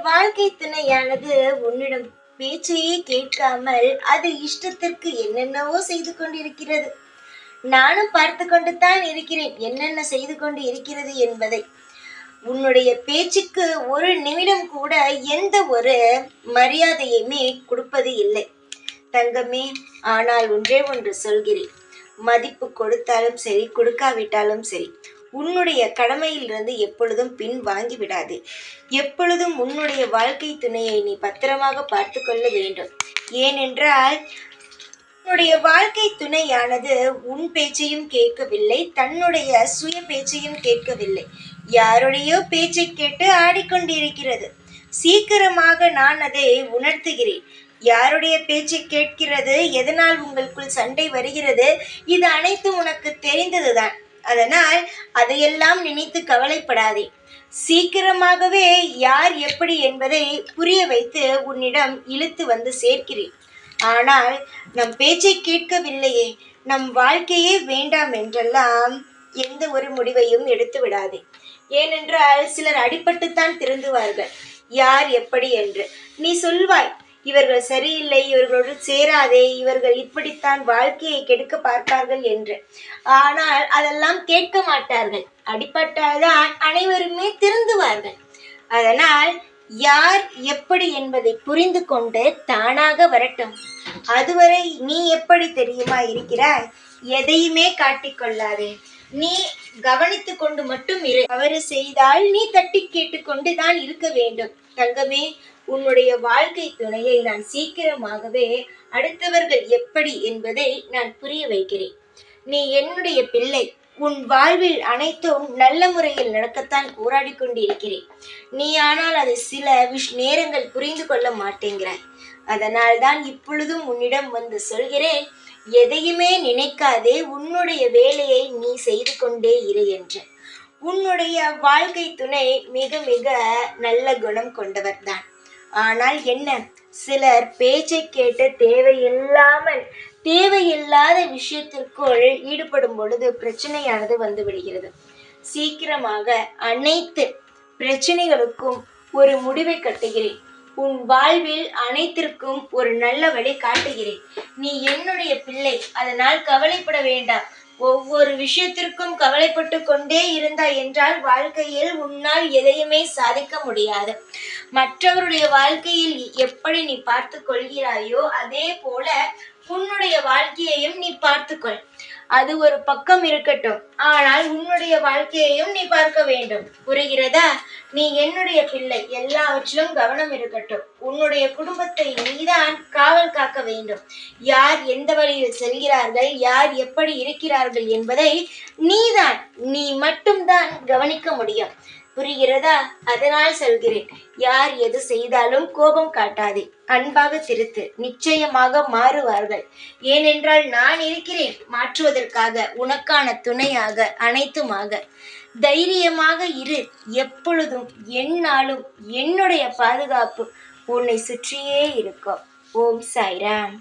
வாழ்க்கை துணையானது உன்னிடம் பேச்சையே கேட்காமல் அது இஷ்டத்திற்கு என்னென்னவோ செய்து கொண்டிருக்கிறது. நானும் பார்த்து கொண்டு தான் இருக்கிறேன் என்னென்ன செய்து கொண்டு இருக்கிறது என்பதை. உன்னுடைய பேச்சுக்கு ஒரு நிமிடம் கூட எந்த ஒரு மரியாதையுமே கொடுப்பது இல்லை தங்கமே. ஆனால் ஒன்றே ஒன்று சொல்கிறேன், மதிப்பு கொடுத்தாலும் சரி கொடுக்காவிட்டாலும் சரி உன்னுடைய கடமையிலிருந்து எப்பொழுதும் பின் வாங்கி விடாது. எப்பொழுதும் உன்னுடைய வாழ்க்கை துணையை நீ பத்திரமாக பார்த்து கொள்ள வேண்டும். ஏனென்றால் உன்னுடைய வாழ்க்கை துணையானது உன் பேச்சையும் கேட்கவில்லை, தன்னுடைய சுய பேச்சையும் கேட்கவில்லை, யாருடையோ பேச்சை கேட்டு ஆடிக்கொண்டிருக்கிறது. சீக்கிரமாக நான் அதை உணர்த்துகிறேன். யாருடைய பேச்சை கேட்கிறது, எதனால் உங்களுக்குள் சண்டை வருகிறது, இது அனைத்தும் உனக்கு தெரிந்ததுதான். அதனால் அதையெல்லாம் நினைத்து கவலைப்படாதே. சீக்கிரமாகவே யார் எப்படி என்பதை புரிய வைத்து உன்னிடம் இழுத்து வந்து சேர்க்கிறேன். ஆனால் நம் பேச்சை கேட்கவில்லையே, நம் வாழ்க்கையே வேண்டாம் என்றெல்லாம் எந்த ஒரு முடிவையும் எடுத்து விடாதே. ஏனென்றால் சிலர் அடிபட்டுத்தான் திருந்துவார்கள், யார் எப்படி என்று. நீ சொல்வாய், இவர்கள் சரியில்லை, இவர்களோடு சேராதே, இவர்கள் இப்படித்தான் வாழ்க்கையை கெடுக்க பார்ப்பார்கள் என்று. ஆனால் அதெல்லாம் கேட்க மாட்டார்கள். அடிபட்டால்தான் அனைவருமே திருந்துவார்கள். அதனால் யார் எப்படி என்பதை புரிந்து கொண்டு தானாக வரட்டும். அதுவரை நீ எப்படி தெரியுமா இருக்கிறாய்? எதையுமே காட்டிக்கொள்ளாதே. நீ கவனித்து கொண்டு மட்டும் இரு. தவறு செய்தால் நீ தட்டி கேட்டுக்கொண்டு தான் இருக்க வேண்டும் தங்கமே. உன்னுடைய வாழ்க்கை துணையை நான் சீக்கிரமாகவே அடுத்தவர்கள் எப்படி என்பதை நான் புரிய வைக்கிறேன். நீ என்னுடைய பிள்ளை. உன் வாழ்வில் அனைத்தும் நல்ல முறையில் நடக்கத்தான் போராடி கொண்டு இருக்கிறேன். நீ ஆனால் அதை சில நேரங்கள் புரிந்து கொள்ள மாட்டேங்கிறாய். அதனால் தான் இப்பொழுதும் உன்னிடம் வந்து சொல்கிறேன், எதையுமே நினைக்காதே, உன்னுடைய வேலையை நீ செய்து கொண்டே இரு என்று. உன்னுடைய வாழ்க்கை துணை மிக மிக நல்ல குணம் கொண்டவர் தான். ஆனால் என்ன, சிலர் பேச்சை கேட்டு தேவையில்லாத விஷயத்திற்குள் ஈடுபடும் பொழுது பிரச்சனையானது வந்து விடுகிறது. சீக்கிரமாக அனைத்து பிரச்சனைகளுக்கும் ஒரு முடிவை கட்டுகிறேன். உன் வாழ்வில் அனைத்திற்கும் ஒரு நல்ல வழி காட்டுகிறேன். நீ என்னுடைய பிள்ளை, அதனால் கவலைப்பட வேண்டாம். ஒவ்வொரு விஷயத்திற்கும் கவலைப்பட்டு கொண்டே இருந்தாய் என்றால் வாழ்க்கையில் உன்னால் எதையுமே சாதிக்க முடியாது. மற்றவருடைய வாழ்க்கையில் எப்படி நீ பார்த்து கொள்கிறாயோ அதே போல உன்னுடைய வாழ்க்கையையும் நீ பார்த்துக்கொள். அது ஒரு பக்கம் இருக்கட்டும், ஆனால் உன்னுடைய வாழ்க்கையையும் நீ பார்க்க வேண்டும். புரிகிறதா? நீ என்னுடைய பிள்ளை, எல்லாவற்றிலும் கவனம் இருக்கட்டும். உன்னுடைய குடும்பத்தை நீதான் காவல் காக்க வேண்டும். யார் எந்த வழியில் செல்கிறார்கள், யார் எப்படி இருக்கிறார்கள் என்பதை நீ மட்டும்தான் கவனிக்க முடியும். புரிகிறதா? அதனால் சொல்கிறேன், யார் எது செய்தாலும் கோபம் காட்டாதே, அன்பாக திருத்து. நிச்சயமாக மாறுவார்கள். ஏனென்றால் நான் இருக்கிறேன் மாற்றுவதற்காக, உனக்கான துணையாக, அனைத்துமாக. தைரியமாக இரு. எப்பொழுதும் எந்நாளும் என்னுடைய பாதுகாப்பு உன்னை சுற்றியே இருக்கும். ஓம் சாய்ராம்.